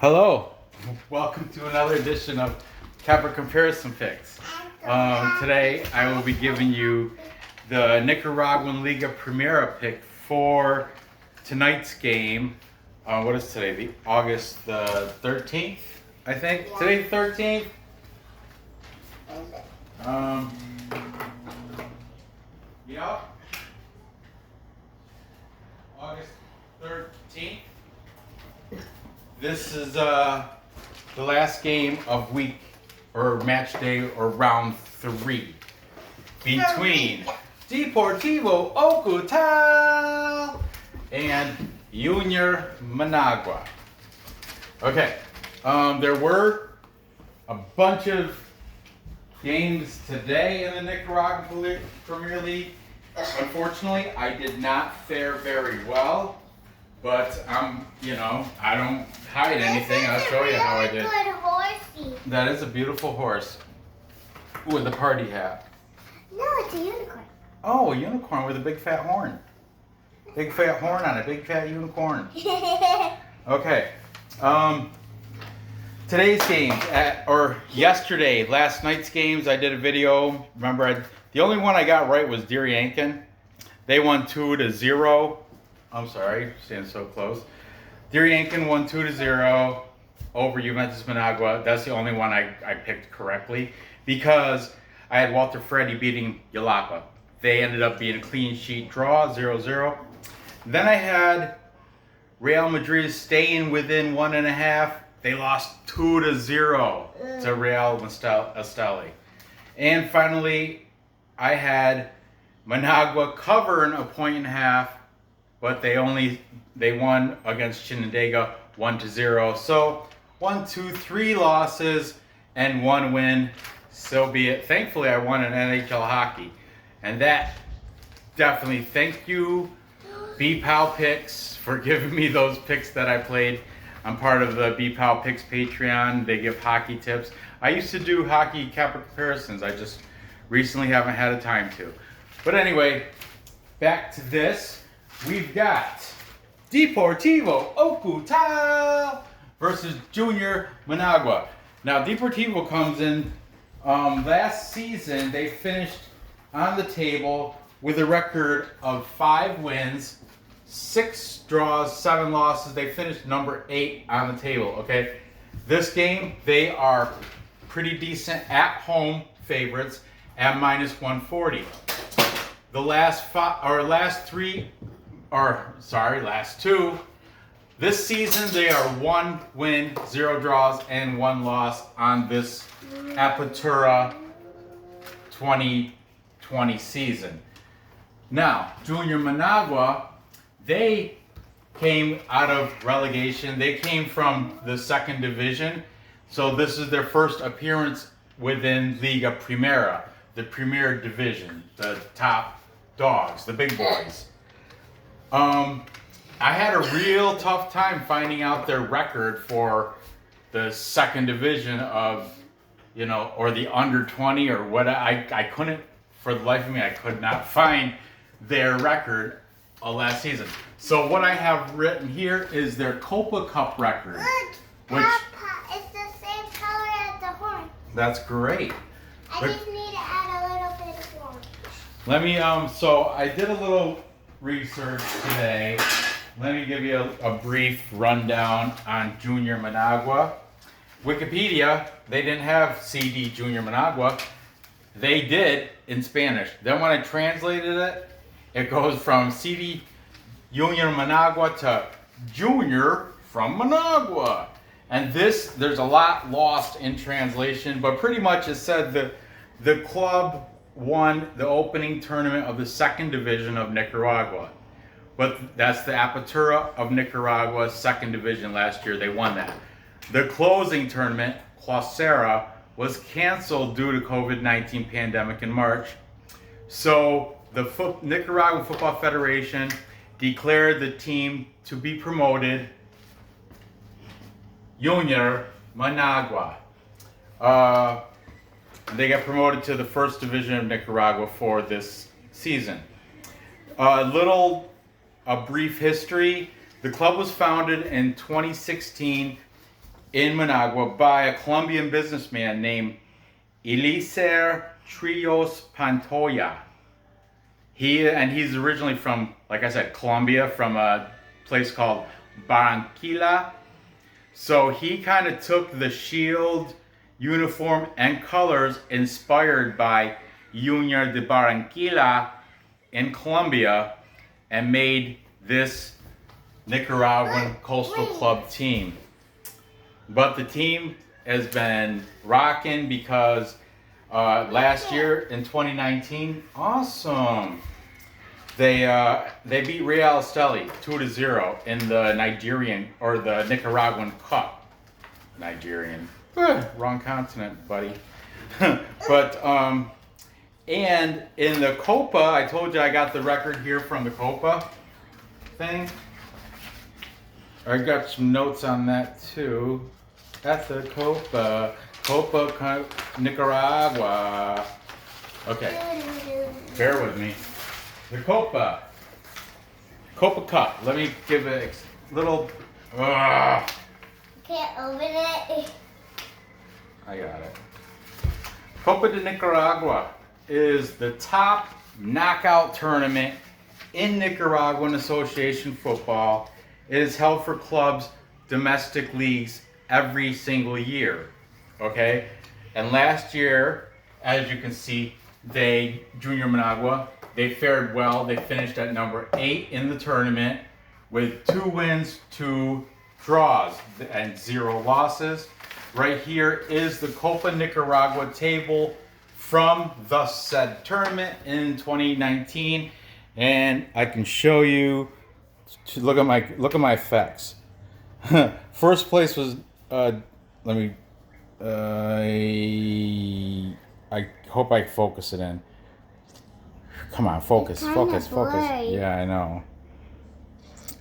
Hello, welcome to another edition of Capper Comparison Picks. Today I will be giving you the Nicaraguan Liga Primera pick for tonight's game. What is today? The August the 13th, I think. Yeah. Today's the 13th. Yeah. August 13th. This is the last game of week or match day or round 3 between Deportivo Ocotal and Junior Managua. Okay, there were a bunch of games today in the Nicaraguan Premier League. Unfortunately, I did not fare very well, but I don't hide anything. I'll show you how I did. Good horsey. That is a beautiful horse. Ooh, with a party hat. No, it's a unicorn. Oh, a unicorn with a big fat horn. Big fat horn on a big fat unicorn. Okay. Today's games, yesterday, last night's games, I did a video. Remember, the only one I got right was Deportivo. They won 2-0. I'm sorry, standing so close. Deportivo won 2-0 over Juventus Managua. That's the only one I picked correctly because I had Walter Freddy beating Yalapa. They ended up being a clean sheet draw, 0-0. Then I had Real Madrid staying within 1.5. They lost 2-0 to Real Esteli. And finally, I had Managua covering 1.5, but they won against Chinandega 1-0. So 1, 2, 3 losses and 1 win. So be it. Thankfully, I won an NHL hockey, and that definitely thank you, B-Pal Picks, for giving me those picks that I played. I'm part of the B-Pal Picks Patreon. They give hockey tips. I used to do hockey Capper comparisons. I just recently haven't had a time to. But anyway, back to this. We've got Deportivo Ocotal versus Junior Managua. Now, Deportivo comes in, last season, they finished on the table with a record of 5 wins, 6 draws, 7 losses. They finished number 8 on the table, okay? This game, they are pretty decent at-home favorites at -140. The last 2. This season, they are 1 win, 0 draws, and 1 loss on this Apertura 2020 season. Now, Junior Managua, they came out of relegation. They came from the 2nd division. So this is their first appearance within Liga Primera, the Premier Division, the top dogs, the big boys. I had a real tough time finding out their record for the 2nd division of, or the under 20 or what. I couldn't, for the life of me, I could not find their record last season. So what I have written here is their Copa Cup record. Look, Papa, it's the same color as the horn. That's great. I just need to add a little bit of horn. Let me, so I did a little research today. Let me give you a brief rundown on Junior Managua. Wikipedia, they didn't have CD Junior Managua. They did in Spanish. Then when I translated it, it goes from CD Junior Managua to Junior from Managua. And there's a lot lost in translation, but pretty much it said that the club won the opening tournament of the 2nd division of Nicaragua. But that's the Apertura of Nicaragua, 2nd division last year. They won that. The closing tournament, Clausura, was canceled due to COVID-19 pandemic in March. So the Nicaraguan Football Federation declared the team to be promoted Junior Managua. They got promoted to the 1st division of Nicaragua for this season. A brief history. The club was founded in 2016 in Managua by a Colombian businessman named Elicer Trios Pantoya. He's originally from, like I said, Colombia, from a place called Barranquilla. So he kind of took the shield uniform and colors inspired by Junior de Barranquilla in Colombia and made this Nicaraguan Coastal Club team. But the team has been rocking because last year in 2019, awesome. They beat Real Esteli 2-0 in the Nigerian or the Nicaraguan Cup. Nigerian, wrong continent, buddy. But and in the Copa, I told you I got the record here from the Copa thing. I got some notes on that too. At the Copa Nicaragua. Okay, bear with me. The Copa Cup. Let me give it a little. Can't open it. I got it. Copa de Nicaragua is the top knockout tournament in Nicaraguan Association football. It is held for clubs, domestic leagues every single year. Okay? And last year, as you can see, Junior Managua, they fared well. They finished at number 8 in the tournament with 2 wins, 2 draws, and 0 losses. Right here is the Copa Nicaragua table from the said tournament in 2019, and I can show you. Look at my effects. First place was I hope I focus it in. Come on, focus. Blurry. Yeah, I know.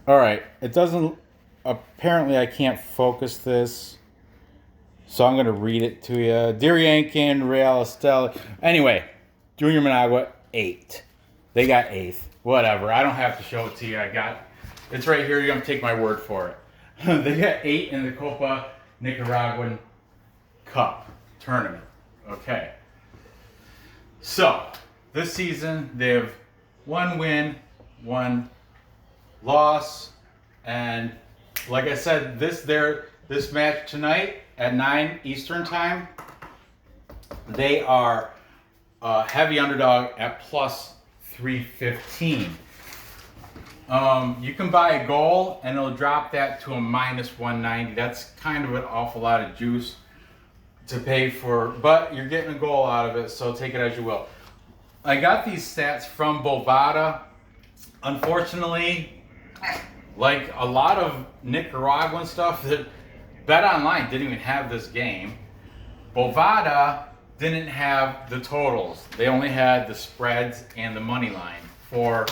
All right, it doesn't. Apparently, I can't focus this, so I'm gonna read it to you. Diriankin, Real Esteli. Anyway, Junior Managua 8. They got 8th. Whatever. I don't have to show it to you. It's right here. You're gonna take my word for it. They got 8 in the Copa Nicaraguan Cup tournament. Okay. So this season they have 1 win, 1 loss, and like I said, this match tonight at 9 Eastern time, they are a heavy underdog at plus 315. You can buy a goal and it'll drop that to a minus 190. That's kind of an awful lot of juice to pay for, but you're getting a goal out of it, so take it as you will. I got these stats from Bovada. Unfortunately, like a lot of Nicaraguan stuff, that Bet Online didn't even have this game. Bovada didn't have the totals. They only had the spreads and the money line for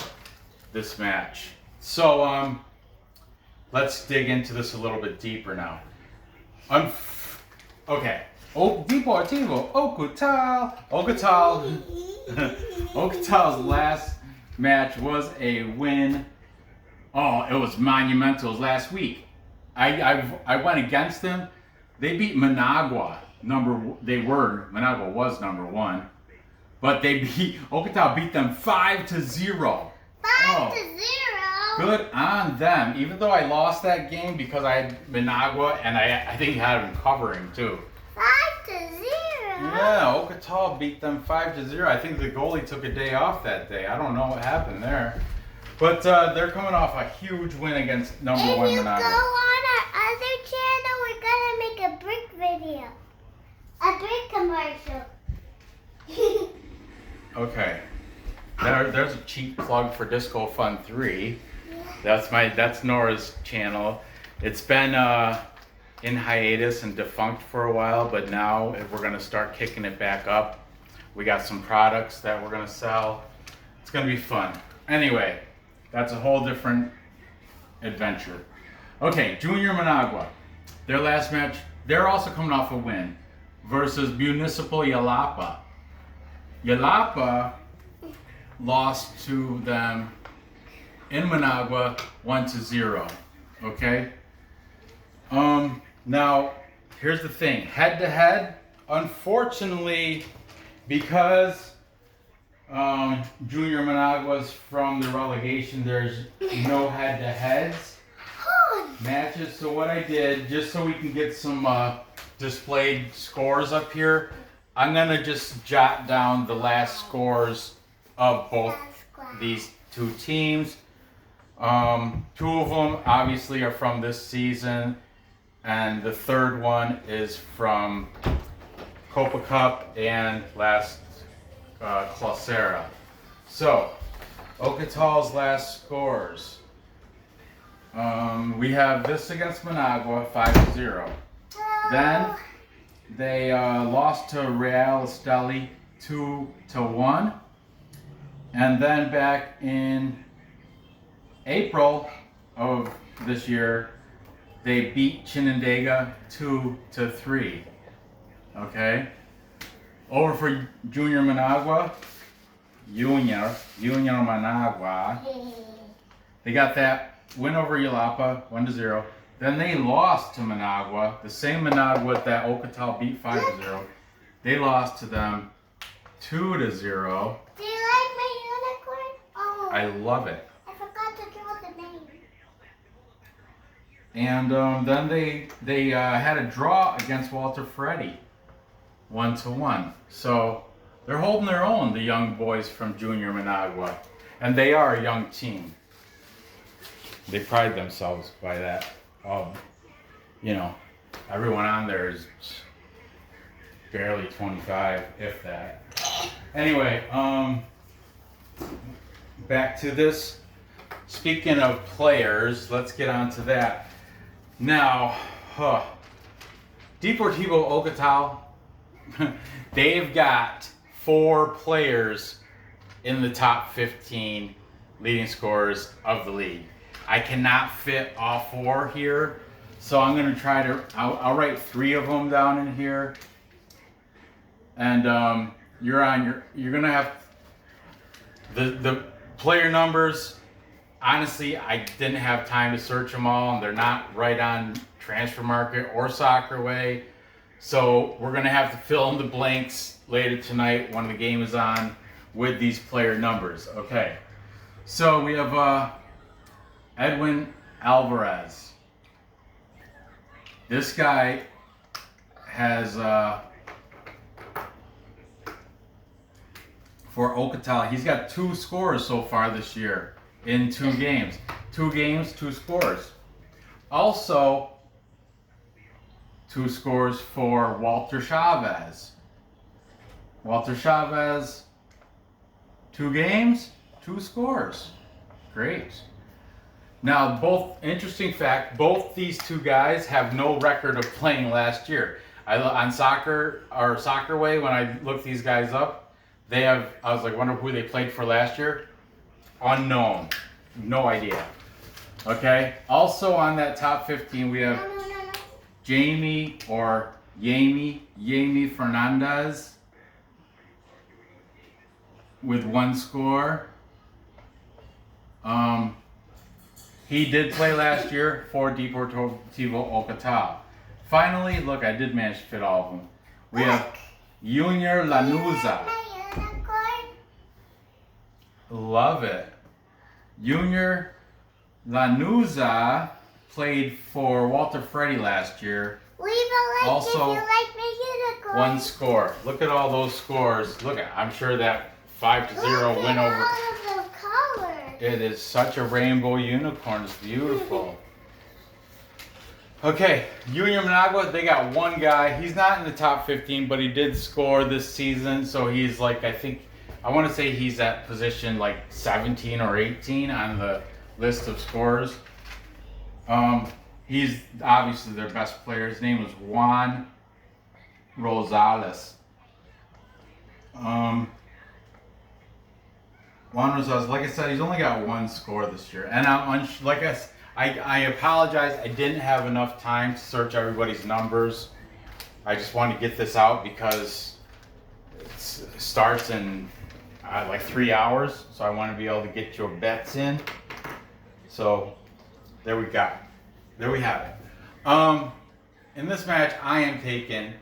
this match. So let's dig into this a little bit deeper now. Okay. Deportivo Ocotal. Ocotal's last match was a win. Oh, it was monumental. It was last week. I went against them. They beat Managua. Managua was number 1, but Ocotal beat them 5-0. 5-0. Good on them. Even though I lost that game because I had Managua and I think I had them covering too. 5-0. Yeah, Ocotal beat them 5-0. I think the goalie took a day off that day. I don't know what happened there. But they're coming off a huge win against number 1 If you Managua. go on our other channel, we're gonna make a brick video. A brick commercial. Okay. There's a cheap plug for Disco Fun 3. That's Nora's channel. It's been in hiatus and defunct for a while, but now we're gonna start kicking it back up. We got some products that we're gonna sell. It's gonna be fun. Anyway, that's a whole different adventure. Okay, Junior Managua. Their last match, they're also coming off a win versus Municipal Yalapa. Yalapa lost to them in Managua 1-0. Okay? Now here's the thing. Head to head, unfortunately, because Junior Managua's from the relegation, there's no head to heads matches. So what I did, just so we can get some displayed scores up here, I'm gonna just jot down the last scores of both these two teams. Two of them obviously are from this season, and the third one is from Copa Cup and last Clausura. So, Ocotal's last scores. We have this against Managua, 5-0. Then they lost to Real Esteli 2-1. And then back in April of this year, they beat Chinandega 2-3. Okay? Over for Junior Managua. Junior Managua. They got that win over Yalapa 1-0. Then they lost to Managua, the same Managua that Ocotal beat 5-0. They lost to them 2-0. Do you like my unicorn? Oh, I love it. I forgot to draw the name. And then they had a draw against Walter Freddy, 1-1. So they're holding their own, the young boys from Junior Managua, and they are a young team. They pride themselves by that. You know, everyone on there is barely 25, if that. Anyway, back to this. Speaking of players, let's get on to that. Now, Deportivo Ocotal, they've got 4 players in the top 15 leading scorers of the league. I cannot fit all 4 here, so I'm going to try to, I'll write 3 of them down in here. And you're going to have the player numbers. Honestly, I didn't have time to search them all, and they're not right on Transfer Market or Soccer Way. So we're going to have to fill in the blanks later tonight when the game is on with these player numbers. Okay, so we have Edwin Alvarez. This guy has, for Ocotal, he's got 2 scores so far this year in 2 games. 2 games, 2 scores. Also, 2 scores for Walter Chavez. Walter Chavez, 2 games, 2 scores. Great. Now, interesting fact, both these 2 guys have no record of playing last year. On Soccer Way, when I looked these guys up, I was like, wonder who they played for last year. Unknown. No idea. Okay. Also on that top 15, we have Jamie Fernandez with 1 score. He did play last year for Deportivo Ocotal. Finally, look, I did manage to fit all of them. We have Junior Lanuza. Love it. Junior Lanuza played for Walter Freddy last year. Leave a like Also, if you like my unicorn. 1 score. Look at all those scores. Look, I'm sure that 5-0 win over. All of the colors. It is such a rainbow unicorn. It's beautiful. Okay, Junior Managua, they got 1 guy. He's not in the top 15, but he did score this season. So he's like, I want to say he's at position like 17 or 18 on the list of scorers. He's obviously their best player. His name is Juan Rosales. Juan Rosales, like I said, he's only got 1 score this year. And I apologize, I didn't have enough time to search everybody's numbers. I just wanted to get this out because it starts in like 3 hours, so I want to be able to get your bets in. So there we have it. in this match, I am taking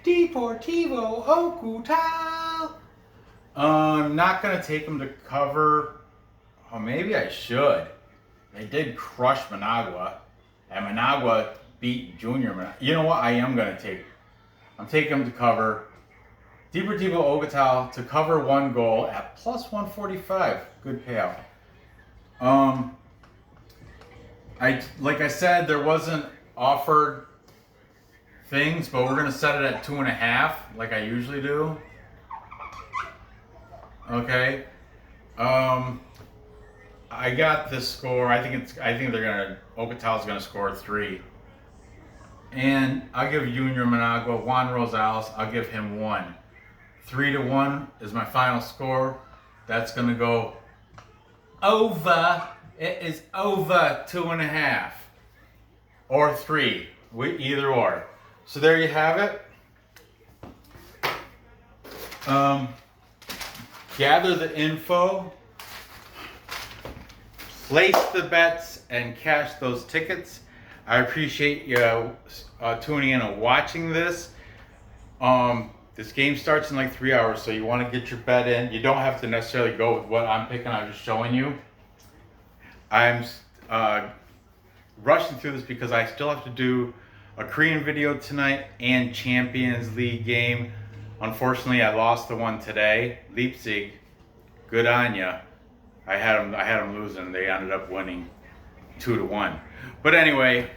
Deportivo Ocotal. I'm not going to take them to cover. Oh, maybe I should. They did crush Managua. And Managua beat Junior Managua. You know what? I am going to take. I'm taking them to cover. Deportivo Ocotal to cover 1 goal at plus 145. Good payout. Like I said, there wasn't offered things, but we're gonna set it at 2.5, like I usually do. Okay. I got this score. I think Ocotal's gonna score 3. And I'll give Junior Managua, Juan Rosales, I'll give him 1. 3-1 is my final score. That's gonna go over. It is over 2.5 or 3, either or. So there you have it. Gather the info, place the bets, and cash those tickets. I appreciate you tuning in and watching this. This game starts in like 3 hours, so you want to get your bet in. You don't have to necessarily go with what I'm picking. I'm just showing you. I'm rushing through this because I still have to do a Korean video tonight and Champions League game. Unfortunately, I lost the one today. Leipzig, good on ya. I had them losing. They ended up winning 2-1. But anyway,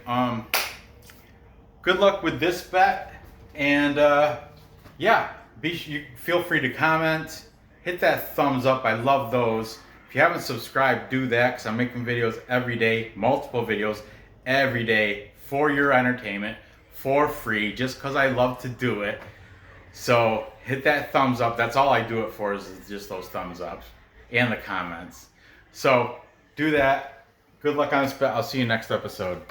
good luck with this bet, and yeah, feel free to comment, hit that thumbs up. I love those. If you haven't subscribed, do that, because I'm making videos every day, multiple videos every day for your entertainment, for free, just because I love to do it. So hit that thumbs up. That's all I do it for, is just those thumbs ups and the comments. So do that. Good luck on this bet. I'll see you next episode.